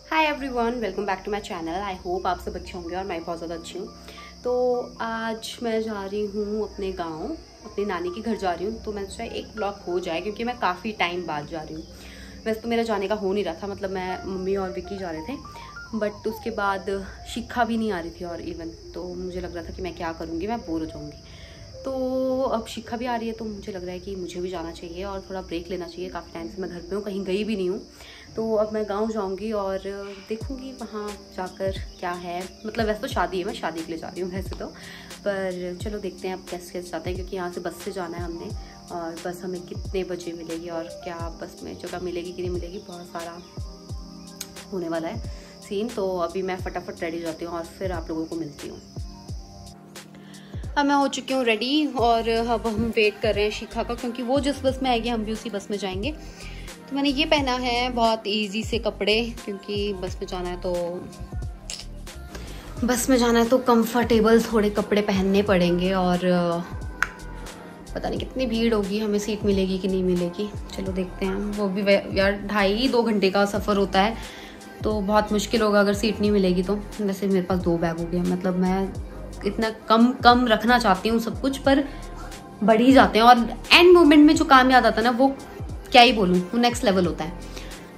Hi everyone, welcome back to my channel. I hope आप सब अच्छे होंगे और मैं बहुत ज़्यादा अच्छी हूँ। तो आज मैं जा रही हूँ अपने गांव, अपनी नानी के घर जा रही हूँ। तो मैं सोचा एक ब्लॉग हो जाए क्योंकि मैं काफ़ी टाइम बाद जा रही हूँ। वैसे तो मेरा जाने का हो नहीं रहा था, मतलब मैं, मम्मी और विक्की जा रहे थे, बट उसके बाद शिखा भी नहीं आ रही थी और इवन तो मुझे लग रहा था कि मैं क्या करूँगी, मैं बोर हो जाऊँगी। तो अब शिखा भी आ रही है तो मुझे लग रहा है कि मुझे भी जाना चाहिए और थोड़ा ब्रेक लेना चाहिए। काफ़ी टाइम से मैं घर पे हूँ, कहीं गई भी नहीं हूँ। तो अब मैं गांव जाऊंगी और देखूंगी वहाँ जाकर क्या है। मतलब वैसे तो शादी है, मैं शादी के लिए जा रही हूँ वैसे तो, पर चलो देखते हैं अब कैसे कैसे जाते हैं, क्योंकि यहाँ से बस से जाना है हमने। और बस हमें कितने बजे मिलेगी और क्या बस में जगह मिलेगी कि नहीं मिलेगी, बहुत सारा होने वाला है सीन। तो अभी मैं फटाफट रेडी हो जाती हूँ और फिर आप लोगों को मिलती हूँ। अब मैं हो चुकी हूँ रेडी और अब हम वेट कर रहे हैं शिखा का, क्योंकि वो जिस बस में आएगी हम भी उसी बस में जाएंगे। तो मैंने ये पहना है बहुत इजी से कपड़े, क्योंकि बस में जाना है तो कंफर्टेबल थोड़े कपड़े पहनने पड़ेंगे। और पता नहीं कितनी भीड़ होगी, हमें सीट मिलेगी कि नहीं मिलेगी, चलो देखते हैं। वो भी यार 2.5-2 घंटे का सफ़र होता है तो बहुत मुश्किल होगा अगर सीट नहीं मिलेगी तो। वैसे मेरे पास 2 बैग हो गए, मतलब मैं इतना कम रखना चाहती हूँ सब कुछ, पर बढ़ ही जाते हैं। और एंड मोमेंट में जो काम याद आता है ना, वो क्या ही बोलूँ, वो नेक्स्ट लेवल होता है।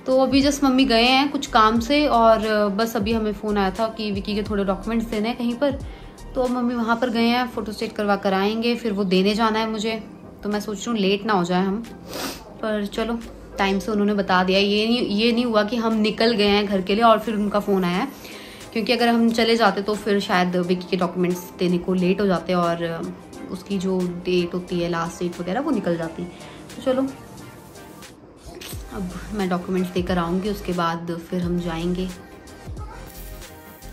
तो अभी जस्ट मम्मी गए हैं कुछ काम से और बस अभी हमें फ़ोन आया था कि विकी के थोड़े डॉक्यूमेंट्स देने हैं कहीं पर। तो अब मम्मी वहाँ पर गए हैं, फ़ोटो स्टेट करवा कर आएंगे, फिर वो देने जाना है मुझे। तो मैं सोच रही हूँ लेट ना हो जाए हम, पर चलो टाइम से उन्होंने बता दिया। ये नहीं हुआ कि हम निकल गए हैं घर के लिए और फिर उनका फ़ोन आया है, क्योंकि अगर हम चले जाते तो फिर शायद विकी के डॉक्यूमेंट्स देने को लेट हो जाते और उसकी जो डेट होती है, लास्ट डेट वगैरह, वो निकल जाती। तो चलो अब मैं डॉक्यूमेंट्स देकर आऊँगी, उसके बाद फिर हम जाएंगे।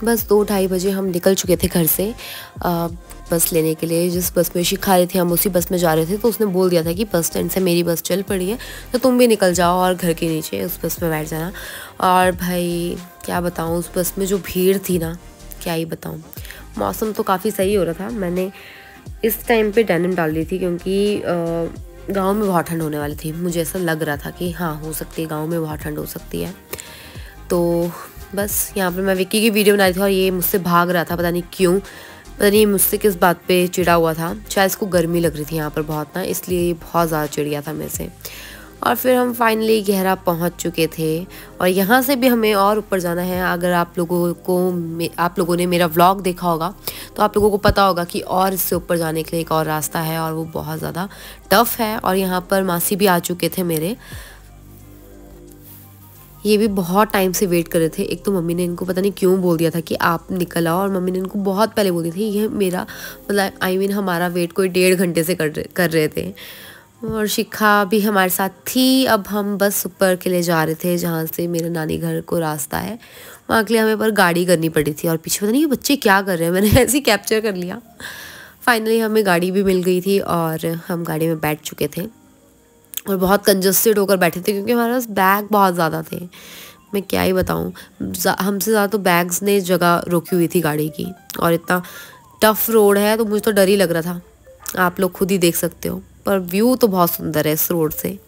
बस 2-2:30 बजे हम निकल चुके थे घर से बस लेने के लिए। जिस बस में शिखा रही थी हम उसी बस में जा रहे थे। तो उसने बोल दिया था कि बस स्टैंड से मेरी बस चल पड़ी है तो तुम भी निकल जाओ और घर के नीचे उस बस में बैठ जाना। और भाई क्या बताऊँ, उस बस में जो भीड़ थी ना, क्या ही बताऊँ। मौसम तो काफ़ी सही हो रहा था। मैंने इस टाइम पे डेनिम डाल ली थी क्योंकि गाँव में बहुत ठंड होने वाली थी। मुझे ऐसा लग रहा था कि हाँ, हो सकती है गाँव में बहुत ठंड हो सकती है। तो बस यहाँ पर मैं विक्की की वीडियो बना रही थी और ये मुझसे भाग रहा था, पता नहीं क्यों, पता नहीं मुझसे किस बात पे चिढ़ा हुआ था। शायद इसको गर्मी लग रही थी यहाँ पर बहुत ना, इसलिए बहुत ज़्यादा चिढ़ गया था मेरे से। और फिर हम फाइनली गहरा पहुँच चुके थे और यहाँ से भी हमें और ऊपर जाना है। अगर आप लोगों ने मेरा व्लॉग देखा होगा तो आप लोगों को पता होगा कि और इससे ऊपर जाने के लिए एक और रास्ता है और वो बहुत ज़्यादा टफ है। और यहाँ पर मासी भी आ चुके थे मेरे, ये भी बहुत टाइम से वेट कर रहे थे। एक तो मम्मी ने इनको पता नहीं क्यों बोल दिया था कि आप निकल आओ, और मम्मी ने इनको बहुत पहले बोल दी थी। ये मेरा मतलब हमारा वेट कोई 1.5 घंटे से कर रहे थे। और शिखा भी हमारे साथ थी। अब हम बस ऊपर के लिए जा रहे थे जहाँ से मेरे नानी घर को रास्ता है, वहाँ के लिए हमें पर गाड़ी करनी पड़ी थी। और पीछे पता नहीं ये बच्चे क्या कर रहे हैं, मैंने ऐसे ही कैप्चर कर लिया। फाइनली हमें गाड़ी भी मिल गई थी और हम गाड़ी में बैठ चुके थे और बहुत कंजस्टेड होकर बैठे थे क्योंकि हमारे पास बैग बहुत ज़्यादा थे। मैं क्या ही बताऊँ, हमसे ज़्यादा तो बैग्स ने जगह रोकी हुई थी गाड़ी की। और इतना टफ रोड है तो मुझे तो डर ही लग रहा था, आप लोग खुद ही देख सकते हो। पर व्यू तो बहुत सुंदर है इस रोड से।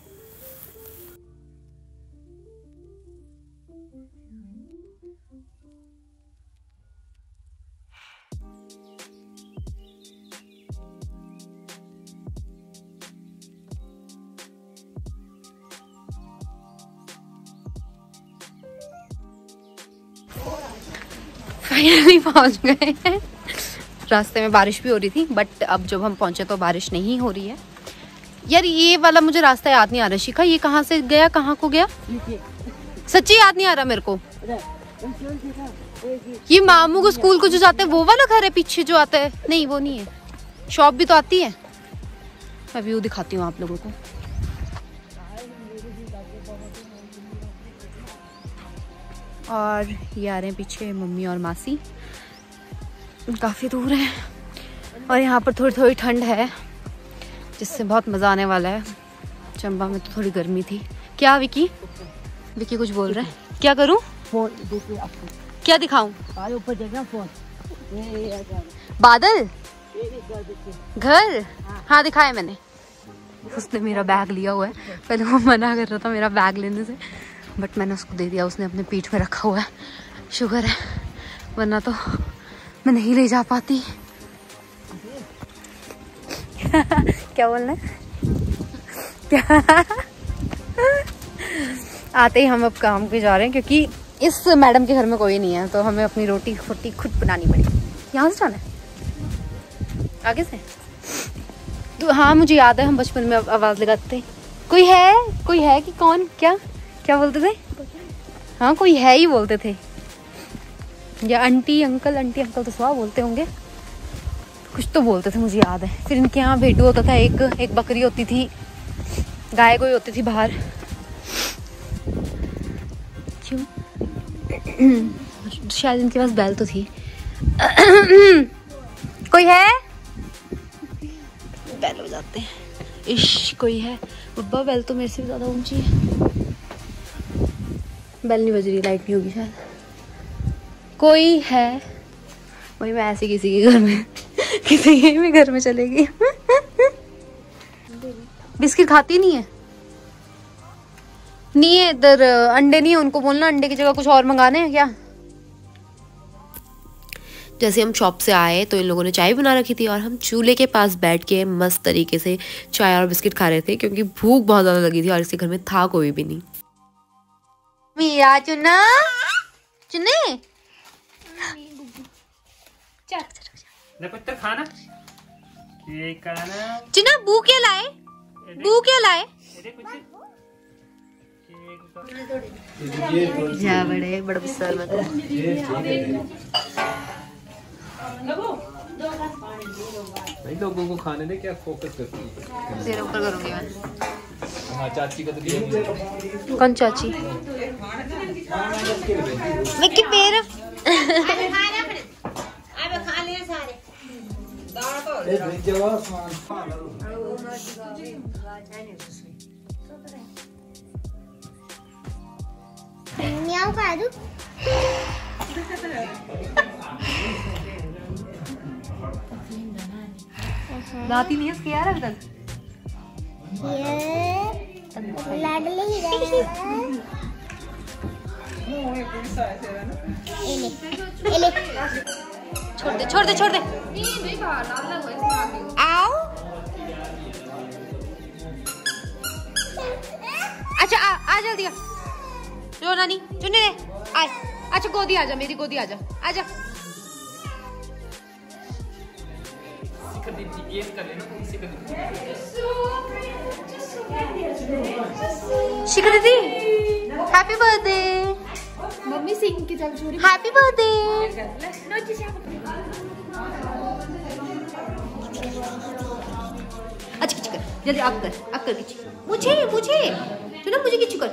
फाइनली पहुंच गए हैं। रास्ते में बारिश भी हो रही थी, बट अब जब हम पहुंचे तो बारिश नहीं हो रही है। यार ये वाला मुझे रास्ता याद नहीं आ रहा शिखा, ये कहाँ से गया, कहाँ को गया, सच्ची याद नहीं आ रहा मेरे को। ये मामू को स्कूल को जो जाते हैं वो वाला घर है पीछे जो आता है? नहीं वो नहीं है, शॉप भी तो आती है। मैं व्यू दिखाती हूँ आप लोगों को। और ये आ रहे हैं पीछे मम्मी और मासी, काफ़ी दूर है। और यहाँ पर थोड़ी थोड़ी ठंड है जिससे बहुत मज़ा आने वाला है। चंबा में तो थोड़ी गर्मी थी। क्या विकी कुछ बोल रहा है, क्या करूँ, क्या दिखाऊं? ऊपर देखना फोन, बादल, घर, हाँ दिखाया मैंने। उसने मेरा बैग लिया हुआ है, पहले वो मना कर रहा था मेरा बैग लेने से, बट मैंने उसको दे दिया, उसने अपने पीठ में रखा हुआ है, शुगर है, वरना तो मैं नहीं ले जा पाती। क्या बोलना है? क्या? आते ही हम अब काम पे जा रहे हैं क्योंकि इस मैडम के घर में कोई नहीं है, तो हमें अपनी रोटी फुटी खुद बनानी पड़ेगी। यहाँ से जाना है, आगे से? तो हाँ, मुझे याद है हम बचपन में आवाज़ लगाते थे, कोई है कि कौन, क्या बोलते थे? हाँ, कोई है ही बोलते थे, या आंटी अंकल तो सुबह बोलते होंगे, कुछ तो बोलते थे, मुझे याद है। फिर इनके यहाँ भेड़ू होता था, एक बकरी होती थी, गाय कोई होती थी बाहर। क्यों? शायद इनके पास बैल तो थी। कोई है? बैल हो जाते हैं। इश, कोई है? बब्बा, बैल तो मेरे से भी ज्यादा ऊंची है। बैल नहीं बज रही, लाइट नहीं होगी शायद। कोई है? वही मैं ऐसे किसी के घर में किसी के भी घर में चलेगी। बिस्किट खाती नहीं है? नहीं है इधर, अंडे नहीं है, उनको बोलना अंडे की जगह कुछ और मंगाने हैं क्या। जैसे हम शॉप से आए तो इन लोगों ने चाय बना रखी थी और हम चूल्हे के पास बैठ के मस्त तरीके से चाय और बिस्किट खा रहे थे क्योंकि भूख बहुत ज़्यादा लगी थी और इसके घर में था कोई भी नहीं। मिया चुना चुने खाना चुना, बू क्या लाए? जा बड़े बड़ा गुस्सा मत। लोगों को खाने दे, क्या फोकस करती है? तेरे ऊपर करूंगी मैं। हाँ, चाची का तो कौन चाची? मैं कि पैर खा लिया सारे। दाती नहीं है इसके यार अभी तक। छोड़ दे। आओ। अच्छा आ जल्दी आ। रो नानी, चुने रे, आ। अच्छा गोदी आजा, मेरी गोदी आजा। शिखा दीदी, हैप्पी बर्थडे। मम्मी सिंह की जब छोरी हैप्पी बर्थडे। अच्छा किचू कर, जल्दी आप कर किचू। मुझे चलो, मुझे किचू कर।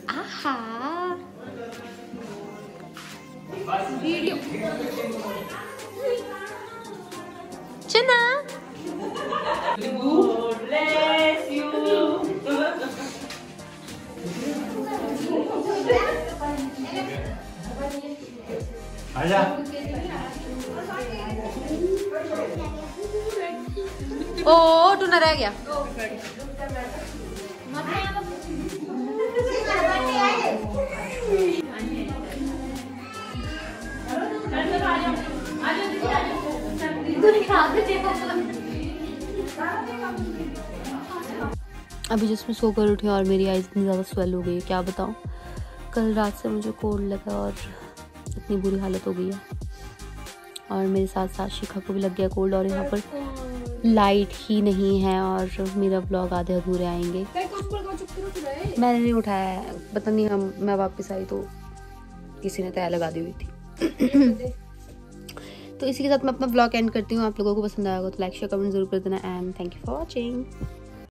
आहा, वीडियो चना। आजा। ओ टूना रह गया। अभी जिसमें सोकर उठी और मेरी आईज इतनी ज़्यादा स्वेल हो गई है, क्या बताऊँ। कल रात से मुझे कोल्ड लगा और इतनी बुरी हालत हो गई है, और मेरे साथ साथ शिखा को भी लग गया कोल्ड, और यहाँ पर लाइट ही नहीं है और मेरा ब्लॉग आधे अधूरे आएंगे। मैंने नहीं उठाया है, पता नहीं मैं वापस आई तो किसी ने तय लगा दी हुई थी। तो इसी के साथ मैं अपना ब्लॉग एंड करती हूँ। आप लोगों को पसंद आएगा तो लाइक शेयर कमेंट जरूर कर देना, and thank you for watching.